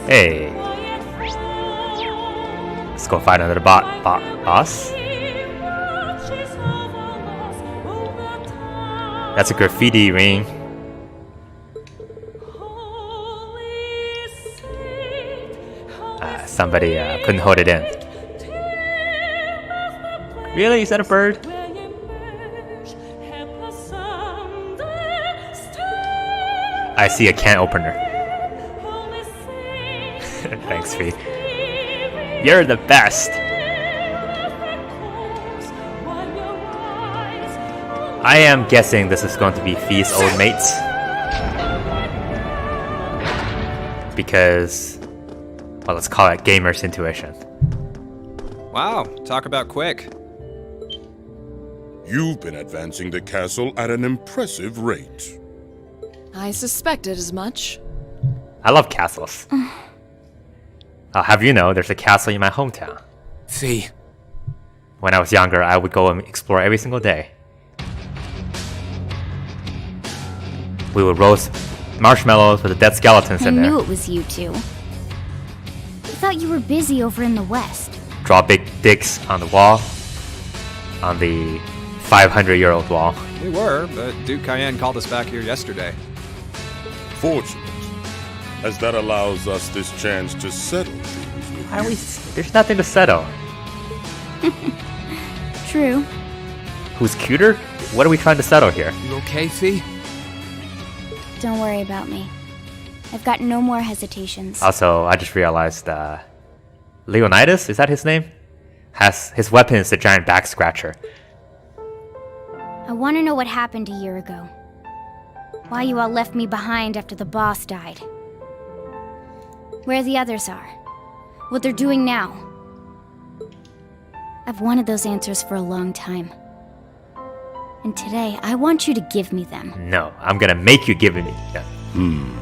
Hey. Let's go find another boss. That's a graffiti ring. Somebody couldn't hold it in. Really? Is that a bird? I see a can opener. Thanks, Fee. You're the best. I am guessing this is going to be Fee's old mates. Because, well, let's call it gamer's intuition. Wow, talk about quick. You've been advancing the castle at an impressive rate. I suspected as much. I love castles. I'll have you know, there's a castle in my hometown. Fee. When I was younger, I would go and explore every single day. We would roast marshmallows with the dead skeletons in there. I knew it was you two. I thought you were busy over in the west. Draw big dicks on the wall. On the 500-year-old wall. We were, but Duke Cayenne called us back here yesterday. Fortunate, as that allows us this chance to settle things with Why are you. we? There's nothing to settle. True. Who's cuter? What are we trying to settle here? You okay, Fee? Don't worry about me. I've got no more hesitations. Also, I just realized, Leonidas, is that his name? Has his weapon is a giant back scratcher. I want to know what happened a year ago. Why you all left me behind after the boss died. Where the others are. What they're doing now. I've wanted those answers for a long time. And today, I want you to give me them. No, I'm gonna make you give me them.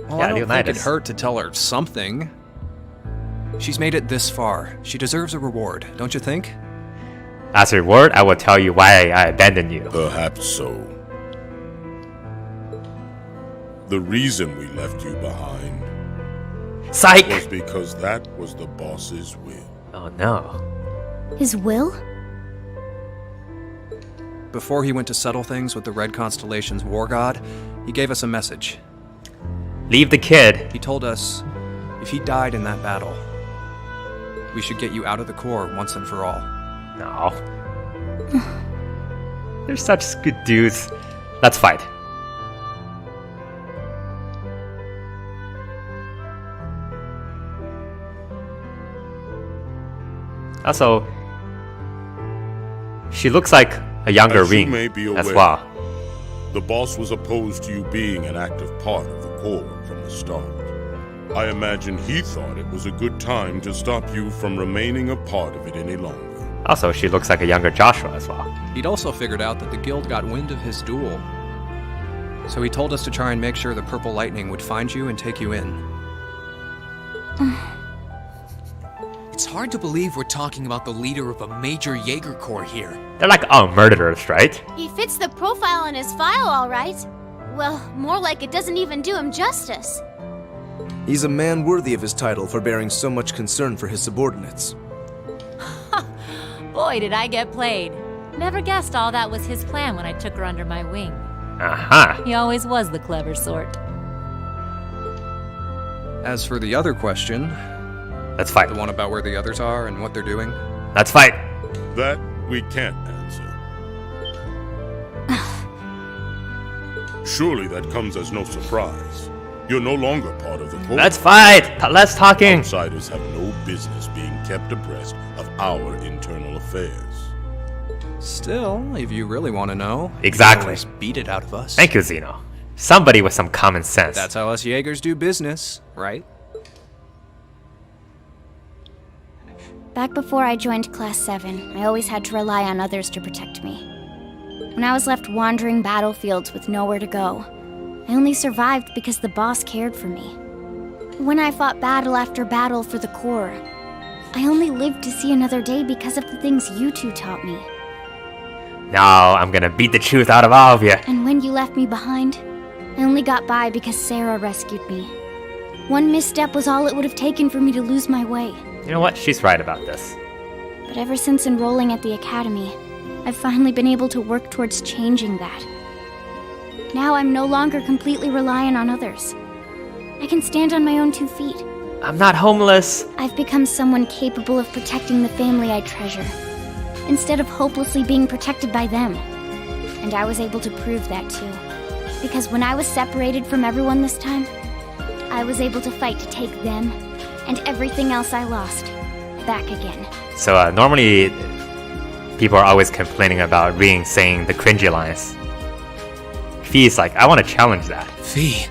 Well, Yeah, I don't think Leonidas. it'd hurt to tell her something. She's made it this far. She deserves a reward, don't you think? As a reward, I will tell you why I abandoned you. Perhaps so. The reason we left you behind Psych! was because that was the boss's will. Oh no. His will? Before he went to settle things with the Red Constellation's war god, he gave us a message. Leave the kid. He told us if he died in that battle, we should get you out of the core once and for all. No. They're such good dudes. Let's fight. Also, she looks like a younger As you Ring may be as aware, well. The boss was opposed to you being an active part of the core from the start. I imagine he thought it was a good time to stop you from remaining a part of it any longer. Also, she looks like a younger Joshua as well. He'd also figured out that the guild got wind of his duel. So he told us to try and make sure the Purple Lightning would find you and take you in. It's hard to believe we're talking about the leader of a major Jaeger corps here. They're like all murderers, right? He fits the profile in his file, all right. Well, more like it doesn't even do him justice. He's a man worthy of his title for bearing so much concern for his subordinates. Boy, did I get played. Never guessed all that was his plan when I took her under my wing. Aha. He always was the clever sort. As for the other question, Let's fight. the one about where the others are and what they're doing, Let's fight. That we can't answer. Surely that comes as no surprise. You're no longer part of the core. Let's fight. Less talking. Outsiders have no business being kept abreast of our internal affairs. still, if you really want to know, you can Exactly. always beat it out of us. Thank you, Zeno. Somebody with some common sense. That's how us Jaegers do business, right? Back before I joined Class 7, I always had to rely on others to protect me. When I was left wandering battlefields with nowhere to go, I only survived because the boss cared for me. When I fought battle after battle for the Corps, I only lived to see another day because of the things you two taught me. Now I'm gonna beat the truth out of all of you. And when you left me behind, I only got by because Sarah rescued me. One misstep was all it would have taken for me to lose my way. You know what? She's right about this. But ever since enrolling at the academy, I've finally been able to work towards changing that. Now I'm no longer completely reliant on others. I can stand on my own 2 feet. I'm not homeless. I've become someone capable of protecting the family I treasure, instead of hopelessly being protected by them. And I was able to prove that too. Because when I was separated from everyone this time, I was able to fight to take them and everything else I lost back again. So normally, people are always complaining about Ring saying the cringy lines. Fee's like, I want to challenge that. Fee.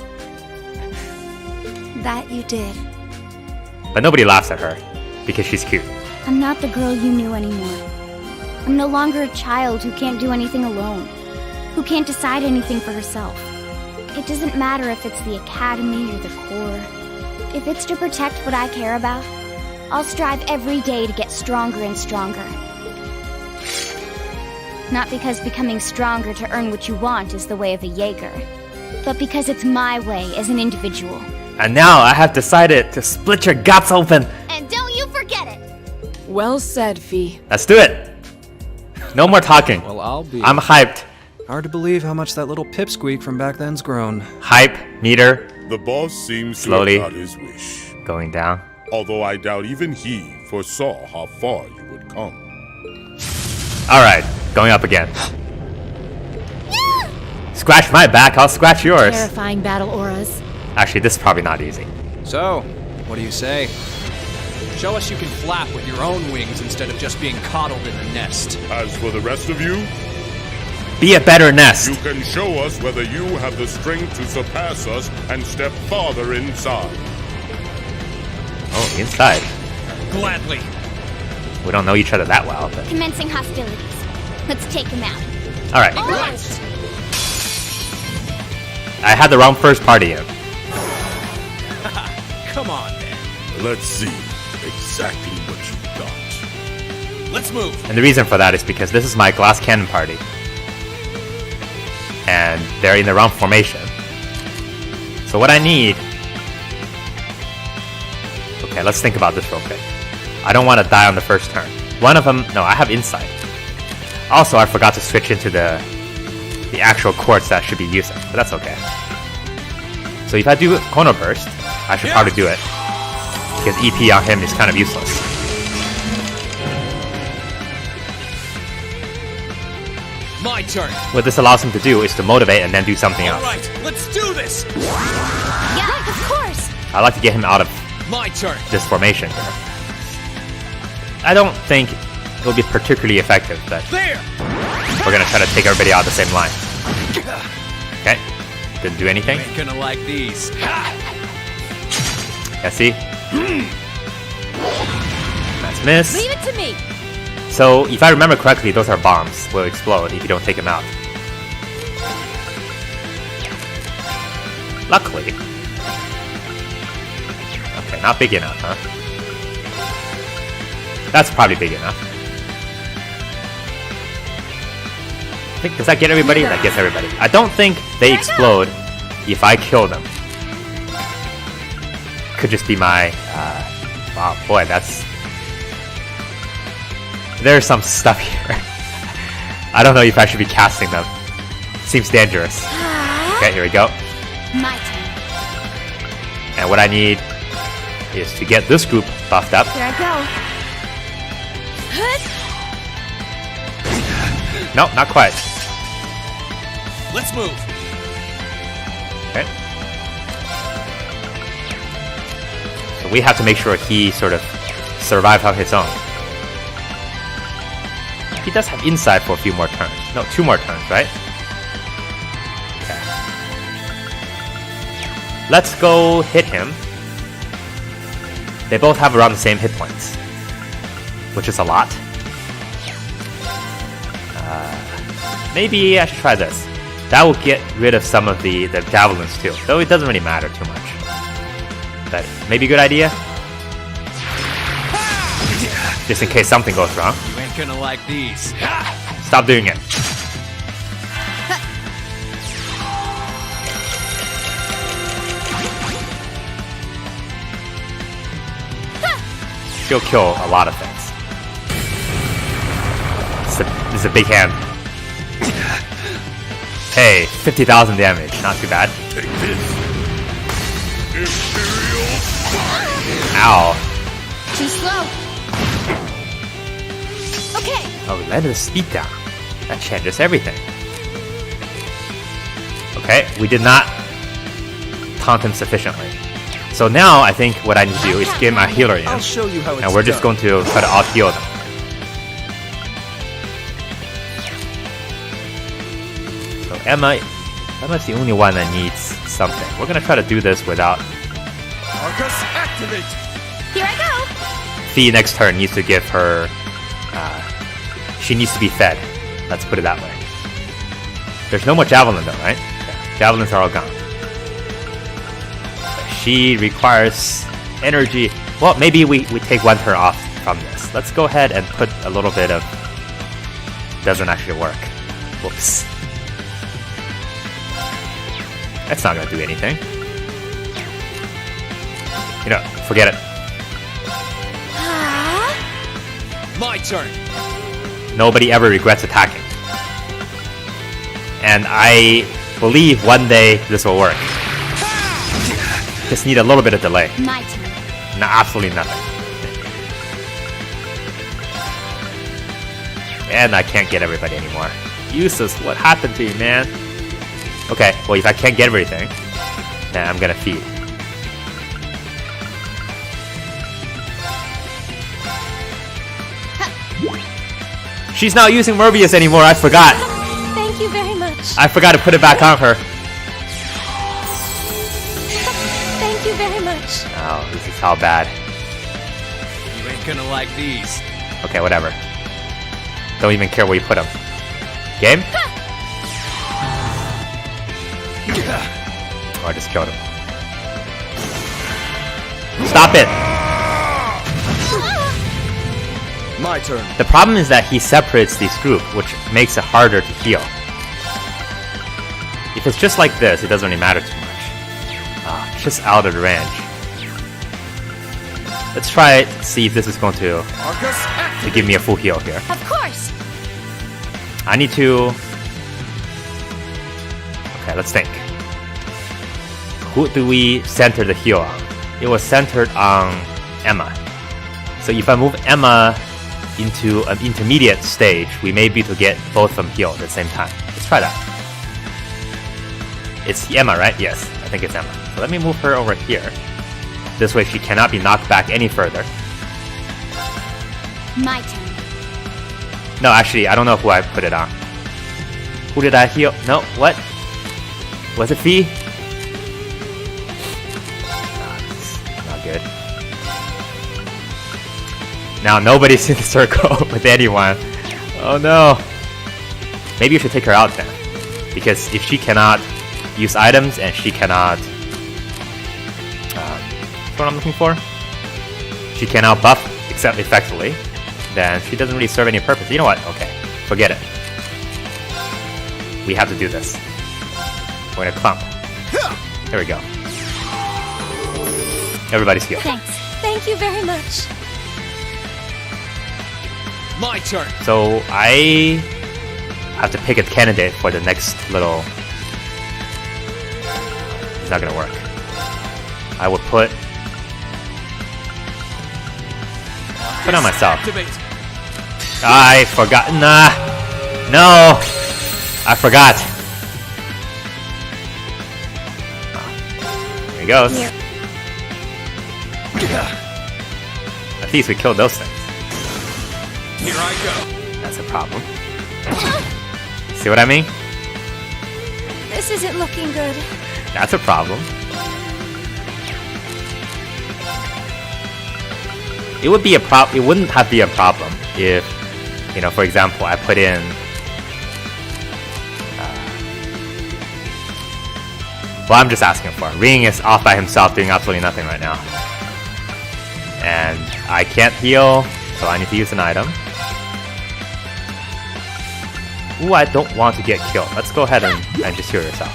That you did. But nobody laughs at her, because she's cute. I'm not the girl you knew anymore. I'm no longer a child who can't do anything alone, who can't decide anything for herself. It doesn't matter if it's the academy or the Corps. If it's to protect what I care about, I'll strive every day to get stronger and stronger. Not because becoming stronger to earn what you want is the way of a Jaeger, but because it's my way as an individual. And now I have decided to split your guts open. And don't you forget it! Well said, Fee. Let's do it. No more talking. Well, I'll be. I'm hyped. Hard to believe how much that little pipsqueak from back then's grown. Hype meter The boss seems Slowly. to have got his wish. going down. Although I doubt even he foresaw how far you would come. Alright, going up again. Scratch my back, I'll scratch yours. Terrifying battle auras. Actually, this is probably not easy. So, what do you say? Show us you can flap with your own wings instead of just being coddled in a nest. As for the rest of you, Be a better nest. you can show us whether you have the strength to surpass us and step farther inside. Oh, inside. Gladly. We don't know each other that well, but... Commencing hostilities. Let's take him out. Alright. Right. I had the wrong first party in. Come on, then. Let's see exactly what you've got. Let's move. And the reason for that is because this is my glass cannon party. And they're in the wrong formation. So what I need... Okay, let's think about this real quick. I don't want to die on the first turn. One of them... No, I have insight. Also, I forgot to switch into the actual quartz that I should be using. But that's okay. So if I do Chrono Burst, I should probably do it. Because EP on him is kind of useless. My turn. What this allows him to do is to motivate and then do something All else. right, let's do this. Yeah, of course. I like to get him out of My turn. this formation here. I don't think it will be particularly effective, but There. we're gonna try to take everybody out of the same line. Okay, didn't do anything. Ain't gonna like these. Yeah, see? That's miss. Leave it to me. So, if I remember correctly, those are bombs. Will explode if you don't take them out. Luckily. Okay, not big enough, huh? That's probably big enough. I think, does that get everybody? That gets everybody. I don't think they explode if I kill them. Could just be my... wow, boy, that's... There's some stuff here. I don't know if I should be casting them. Seems dangerous. Okay, here we go. My turn. And what I need is to get this group buffed up. Here I go. No, not quite. Let's move. Okay. So we have to make sure he sort of survives on his own. He does have insight for a few more turns. No, 2 more turns, right? Okay. Let's go hit him. They both have around the same hit points, which is a lot. Maybe I should try this. That will get rid of some of the javelins too, though it doesn't really matter too much. But maybe a good idea? Just in case something goes wrong. You ain't gonna like these. Stop doing it. She'll kill a lot of things. It's a big hand. Hey, 50,000 damage. Not too bad. Take this. Imperial fire. Ow. Too slow. Okay. Oh, we landed the speed down. That changes everything. Okay, we did not taunt him sufficiently. So now I think what I need to do is get my healer in. I'll show you how it's And we're just done. going to try to out-heal them. So Emma's the only one that needs something. We're gonna try to do this without... Arcus, activate! Here I go. Fee next turn needs to give her... she needs to be fed. Let's put it that way. There's no more javelin though, right? Yeah, javelins are all gone. She requires energy. Well, maybe we take one turn off from this. Let's go ahead and put a little bit of... Doesn't actually work. Whoops. That's not gonna do anything. You know, forget it. My turn. Nobody ever regrets attacking. And I believe one day this will work. Just need a little bit of delay. My turn. No, absolutely nothing. And I can't get everybody anymore. Useless, what happened to you, man? Okay, well if I can't get everything, then I'm gonna feed. She's not using Morbius anymore, I forgot. Thank you very much. I forgot to put it back on her. Thank you very much. Oh, this is how bad. You ain't gonna like these. Okay, whatever. Don't even care where you put them. Game? Oh, I just killed him. Stop it! My turn. The problem is that he separates these group, which makes it harder to heal. If it's just like this, it doesn't really matter too much. It's just out of the range. Let's try it, see if this is going to give me a full heal here. Of course. I need to... Okay, let's think. Who do we center the heal on? It was centered on Emma. So if I move Emma into an intermediate stage, we may be able to get both of them healed at the same time. Let's try that. It's Emma, right? Yes, I think it's Emma. So let me move her over here. This way she cannot be knocked back any further. My turn. No, actually, I don't know who I put it on. Who did I heal? No, what? Was it Fee? Not good. Now nobody's in the circle with anyone. Oh no. Maybe you should take her out then. Because if she cannot use items and she cannot... what's what I'm looking for? She cannot buff except effectively, then she doesn't really serve any purpose. You know what? Okay. Forget it. We have to do this. We're gonna clump. There we go. Everybody's healed. Thanks. Thank you very much. My turn. So I have to pick a candidate for the next little... It's not gonna work. I would put on myself. Activate. I forgot. Nah. No. I forgot. There he goes. Here. At least we killed those things. Here I go. That's a problem. See what I mean? This isn't looking good. That's a problem. It would be a it wouldn't have be a problem if, you know, for example, I put in well, I'm just asking for it. Ring is off by himself doing absolutely nothing right now. And I can't heal, so I need to use an item. Ooh, I don't want to get killed. Let's go ahead and just heal yourself.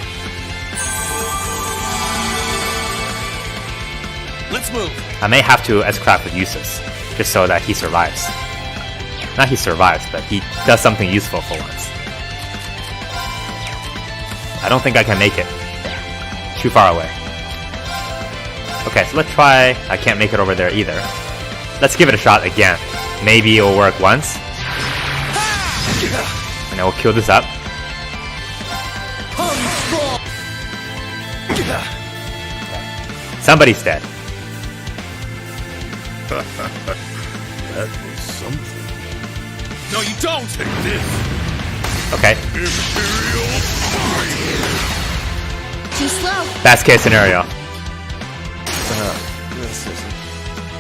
Let's move. I may have to S-craft with uses. just so that he survives. Not he survives, but he does something useful for once. I don't think I can make it. Too far away. Okay, so let's try... I can't make it over there either. Let's give it a shot again. Maybe it'll work once. And I will kill this up. Somebody's dead. That was something. No, you don't! Take this. Okay. Imperial fire. Too slow. Best case scenario. This isn't.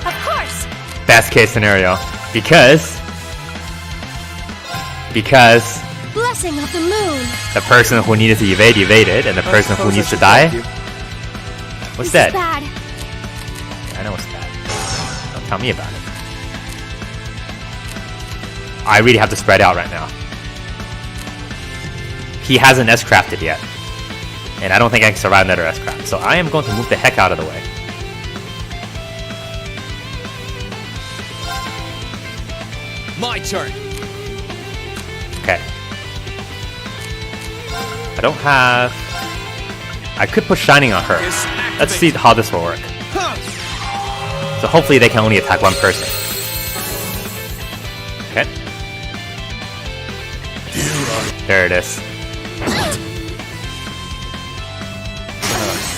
Of course. Best case scenario. Because Blessing of the moon. the person who needed to evade evaded, and the person who needs to die was This is dead. bad. I know it's bad. Don't tell me about it. I really have to spread out right now. He hasn't S-crafted yet. And I don't think I can survive another S-craft. So I am going to move the heck out of the way. My turn. Okay. I don't have... I could put Shining on her. Let's see how this will work. So hopefully they can only attack one person. Okay. There it is.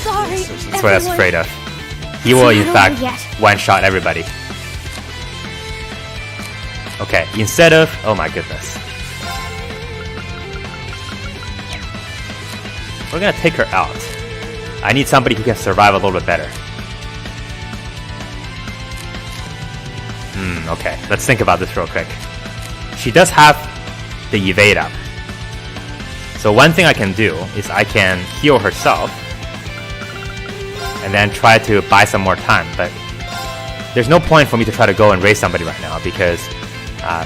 Sorry. That's what I was afraid of. He will in fact one-shot everybody. Okay, instead of... Oh my goodness. We're gonna take her out. I need somebody who can survive a little bit better. Okay. Let's think about this real quick. She does have the evade up. So one thing I can do is I can heal herself and then try to buy some more time, but there's no point for me to try to go and raise somebody right now because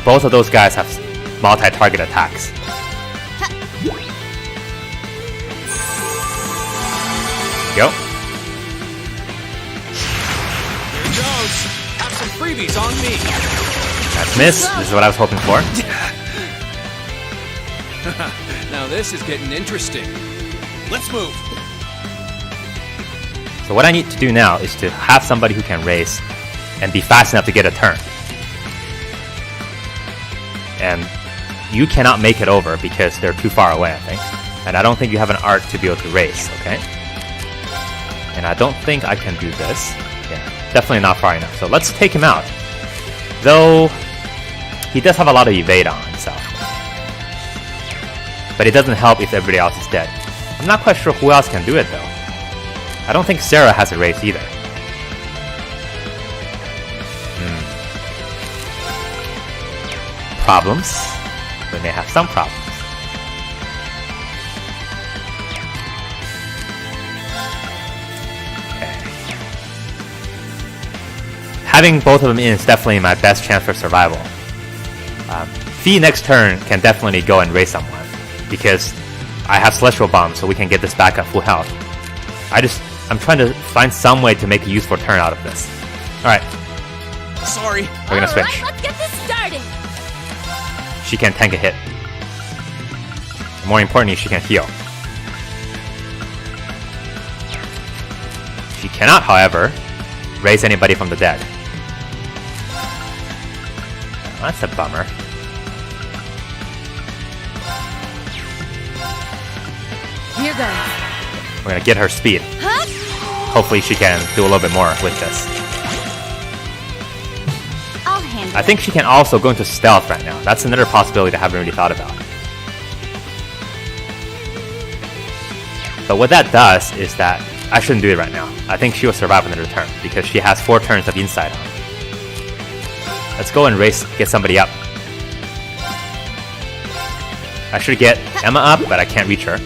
both of those guys have multi-target attacks. Go. Here goes. Have some freebies on me. That's miss. This is what I was hoping for. Now this is getting interesting. Let's move. So what I need to do now is to have somebody who can race and be fast enough to get a turn. And you cannot make it over because they're too far away, I think. And I don't think you have an art to be able to race, okay? And I don't think I can do this. Yeah, definitely not far enough. So let's take him out. Though, he does have a lot of evade on himself. But it doesn't help if everybody else is dead. I'm not quite sure who else can do it, though. I don't think Sarah has a race either. Problems? We may have some problems. Having both of them in is definitely my best chance for survival. Fee next turn can definitely go and raise someone because I have Celestial Bomb, so we can get this back at full health. I'm trying to find some way to make a useful turn out of this. Alright, Sorry. we're gonna switch. Let's get this started. She can tank a hit. More importantly, she can heal. She cannot, however, raise anybody from the dead. That's a bummer. Here goes. We're gonna get her speed. Hopefully she can do a little bit more with this. I'll handle I think she can also go into stealth right now. That's another possibility I haven't really thought about. But what that does is that I shouldn't do it right now. I think she will survive another turn because she has 4 turns of insight on. Let's go and race, get somebody up. I should get Emma up, but I can't reach her.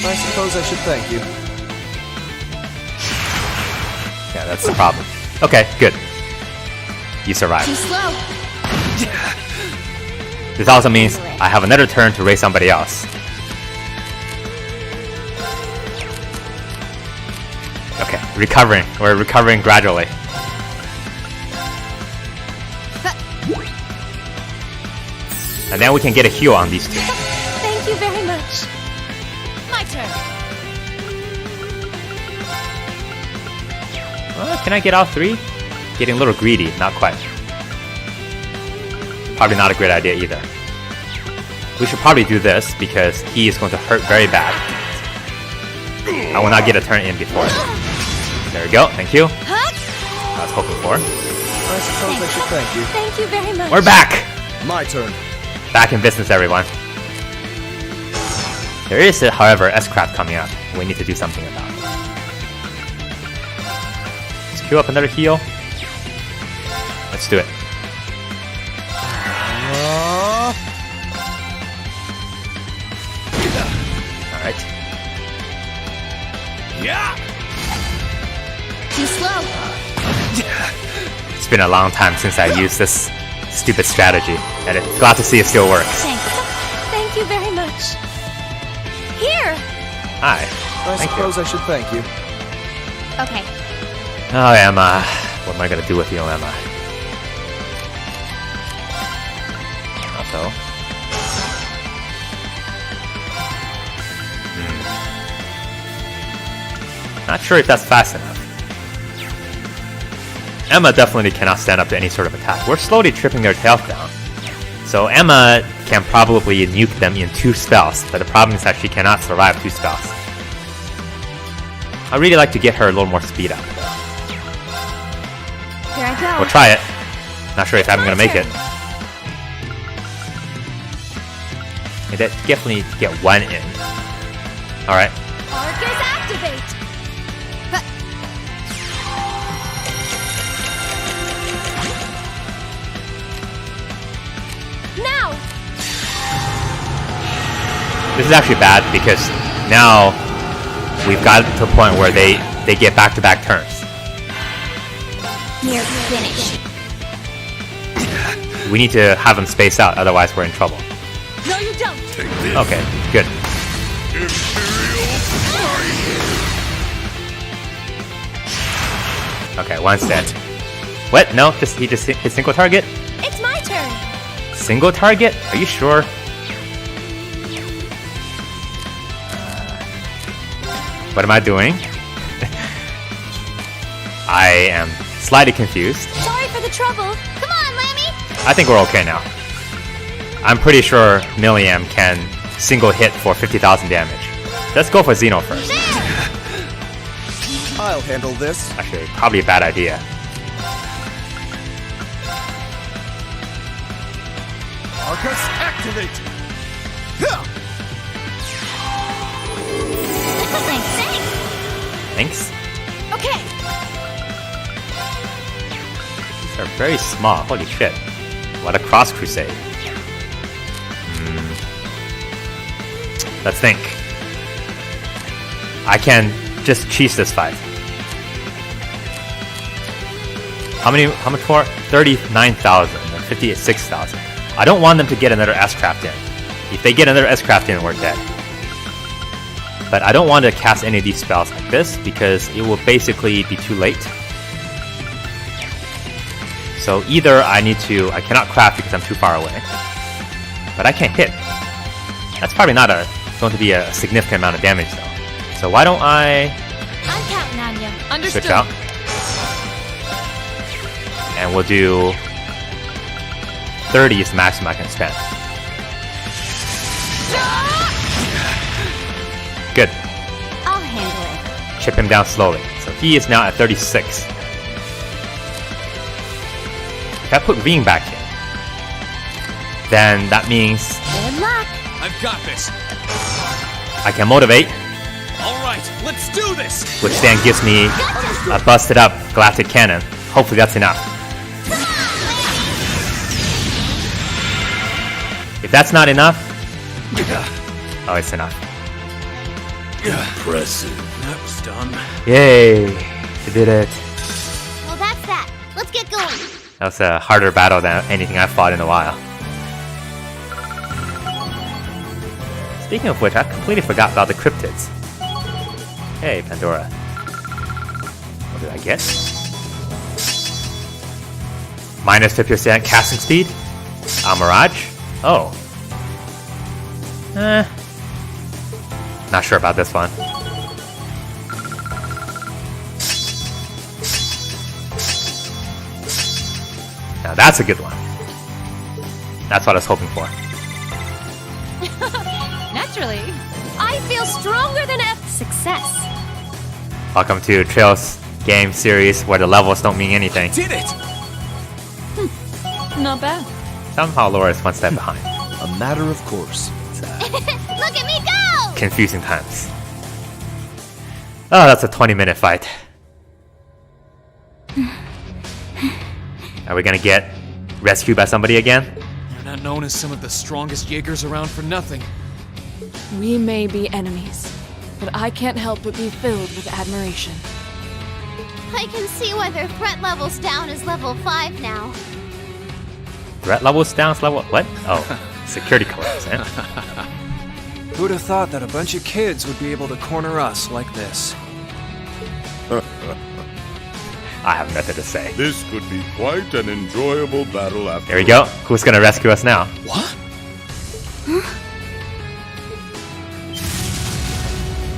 I suppose I should thank you. Yeah, that's the problem. Okay, good. You survived. Too slow. This also means I have another turn to raise somebody else. Okay, recovering. We're recovering gradually. And then we can get a heal on these two. Thank you very much. My turn. Can I get all three? Getting a little greedy, not quite. Probably not a great idea either. We should probably do this because he is going to hurt very bad. I will not get a turn in before. There we go, thank you. I was hoping for. I suppose I should thank you. Thank you very much. We're back! My turn. Back in business, everyone. There is, however, S-Craft coming up. We need to do something about it. Let's queue up another heal. Let's do it. Alright. Yeah. Too slow. It's been a long time since I used this stupid strategy, and it's glad to see it still works. Thanks. Thank you very much. Here. Hi. I suppose I should thank you. Okay. Oh, Emma. What am I gonna do with you, Emma? Also. Not sure if that's fast enough. Emma definitely cannot stand up to any sort of attack. We're slowly tripping their tails down. So Emma can probably nuke them in 2 spells, but the problem is that she cannot survive 2 spells. I really like to get her a little more speed up. Here I go. We'll try it. Not sure if I'm gonna make it. Yeah, that definitely get 1 in. Alright. Arcus activate. Now. This is actually bad because now we've got to a point where they get back-to-back turns. Near finish. We need to have them space out, otherwise we're in trouble. No, you don't. Okay, good. Okay, one's dead. What? No, he just hit single target? It's my turn. Single target? Are you sure? What am I doing? I am slightly confused. Sorry for the trouble. Come on, Lammy. I think we're okay now. I'm pretty sure Milliam can single hit for 50,000 damage. Let's go for Xeno first. I'll handle this. Actually, probably a bad idea. Arcus activate. Thanks. Okay. These are very small. Holy shit. What a cross crusade. Let's think. I can just cheese this fight. How much more? 39,000 and 56,000. I don't want them to get another S-Craft in. If they get another S-Craft in, we're dead. But I don't want to cast any of these spells like this because it will basically be too late. So either I cannot craft because I'm too far away. But I can't hit. That's probably not going to be a significant amount of damage though. So why don't I I'm counting on you. Understood. switch out? And we'll do 30 is the maximum I can spend. Good. I'll handle it. Chip him down slowly. So he is now at 36. If I put Ring back in, then that means Good luck. I've got this. I can motivate, All right, let's do this. which then gives me a busted up Galactic Cannon. Hopefully that's enough. If that's not enough, oh, it's enough. Impressive. That was dumb. Yay! We did it. Well, that's that. Let's get going. That was a harder battle than anything I've fought in a while. Speaking of which, I completely forgot about the cryptids. Hey, Pandora. What did I get? Minus 50% casting speed? Mirage? Oh, Not sure about this one. Now that's a good one. That's what I was hoping for. Naturally. I feel stronger than ever. Success. Welcome to Trails game series where the levels don't mean anything. Did it! Not bad. Somehow Laura is one step behind. A matter of course. Look at me go! Confusing times. Oh, that's a 20-minute fight. Are we gonna get rescued by somebody again? You're not known as some of the strongest Jaegers around for nothing. We may be enemies, but I can't help but be filled with admiration. I can see why their threat level's down is level 5 now. Threat level's down, level what? Oh, security collapse, eh? Who'd have thought that a bunch of kids would be able to corner us like this? I have nothing to say. This could be quite an enjoyable battle after. Here we go. Who's gonna rescue us now? What?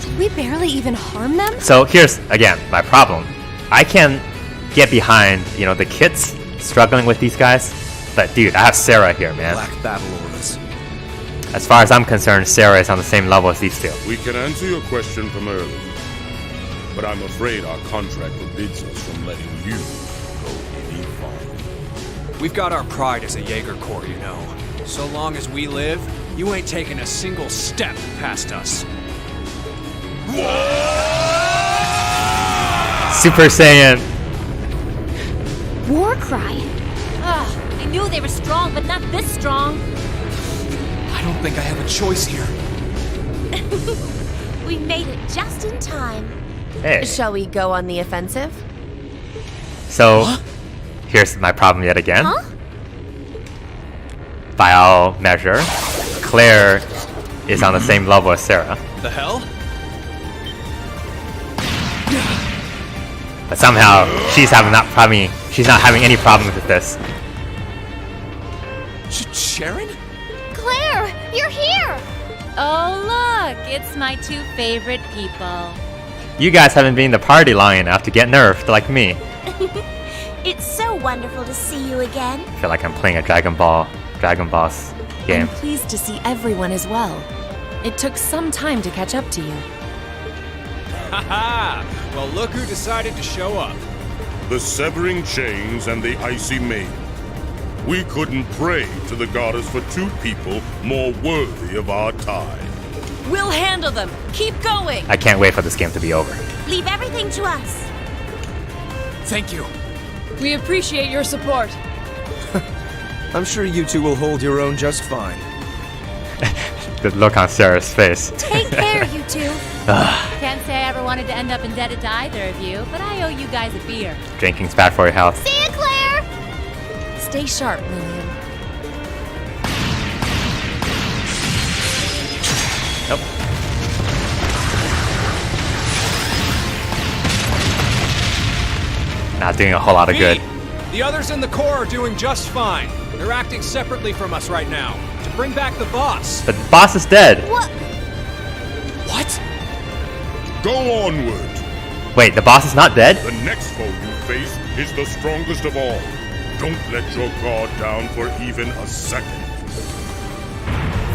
Did we barely even harm them? So here's, again, my problem. I can get behind, you know, the kids struggling with these guys. But dude, I have Sarah here, man. Black battle auras. As far as I'm concerned, Sarah is on the same level as these two. We can answer your question from earlier, but I'm afraid our contract forbids us from letting you go any farther. We've got our pride as a Jaeger Corps, you know. So long as we live, you ain't taking a single step past us. Super Saiyan. War cry. Ugh, I knew they were strong, but not this strong. I don't think I have a choice here. We made it just in time. Hey. Shall we go on the offensive? So, here's my problem yet again. Huh? By all measure, Claire is on the same level as Sarah. The hell? But somehow, she's not having any problems with this. Sharon? Claire, you're here! Oh, look, it's my two favorite people. You guys haven't been in the party long enough to get nerfed like me. It's so wonderful to see you again. I feel like I'm playing a Dragon Ball game. I'm pleased to see everyone as well. It took some time to catch up to you. Haha! Well, look who decided to show up. The Severing Chains and the Icy Maiden. We couldn't pray to the goddess for two people more worthy of our time. We'll handle them. Keep going. I can't wait for this game to be over. Leave everything to us. Thank you. We appreciate your support. I'm sure you two will hold your own just fine. The look on Sarah's face. Take care, you two. Can't say I ever wanted to end up indebted to either of you, but I owe you guys a beer. Drinking's bad for your health. See ya, Claire! Stay sharp, Lillian. Nope. Not doing a whole lot of good. The others in the Corps are doing just fine. They're acting separately from us right now to bring back the boss. But the boss is dead. What? What? Go onward! Wait, the boss is not dead? The next foe you face is the strongest of all. Don't let your guard down for even a second.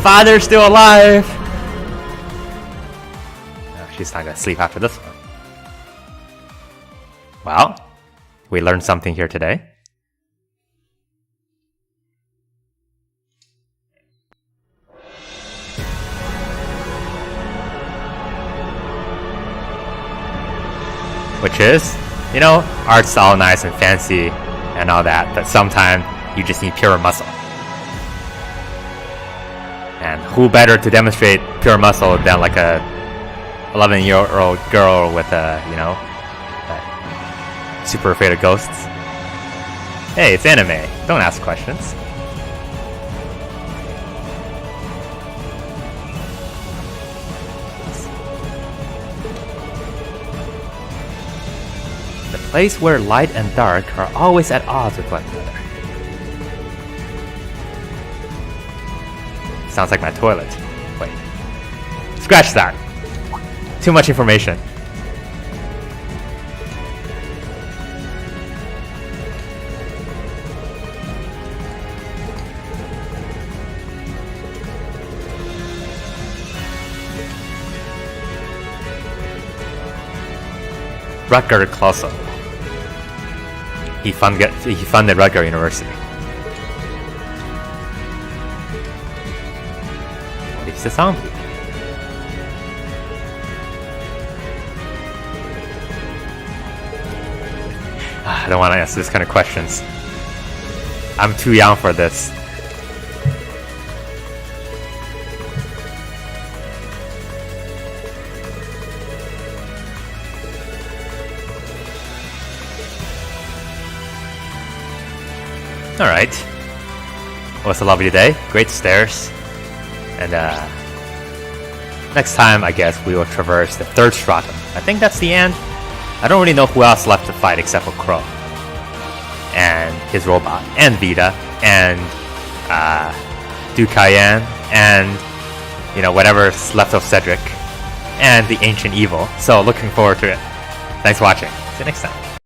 Father's still alive! No, she's not gonna sleep after this one. Well, we learned something here today. Which is, you know, art's all nice and fancy and all that, but sometimes you just need pure muscle. And who better to demonstrate pure muscle than like a 11-year-old girl with a, you know, super afraid of ghosts? Hey, it's anime. Don't ask questions. The place where light and dark are always at odds with one another. Sounds like my toilet. Wait. Scratch that. Too much information. Rutger Clausen. He funded Rutger University. What is the sound? I don't want to answer this kind of questions. I'm too young for this. Alright. It was a lovely day. Great stairs. And next time, I guess, we will traverse the third stratum. I think that's the end. I don't really know who else left to fight except for Crow. And his robot. And Vita. And Dukayan. And, you know, whatever's left of Cedric. And the Ancient Evil. So, looking forward to it. Thanks for watching. See you next time.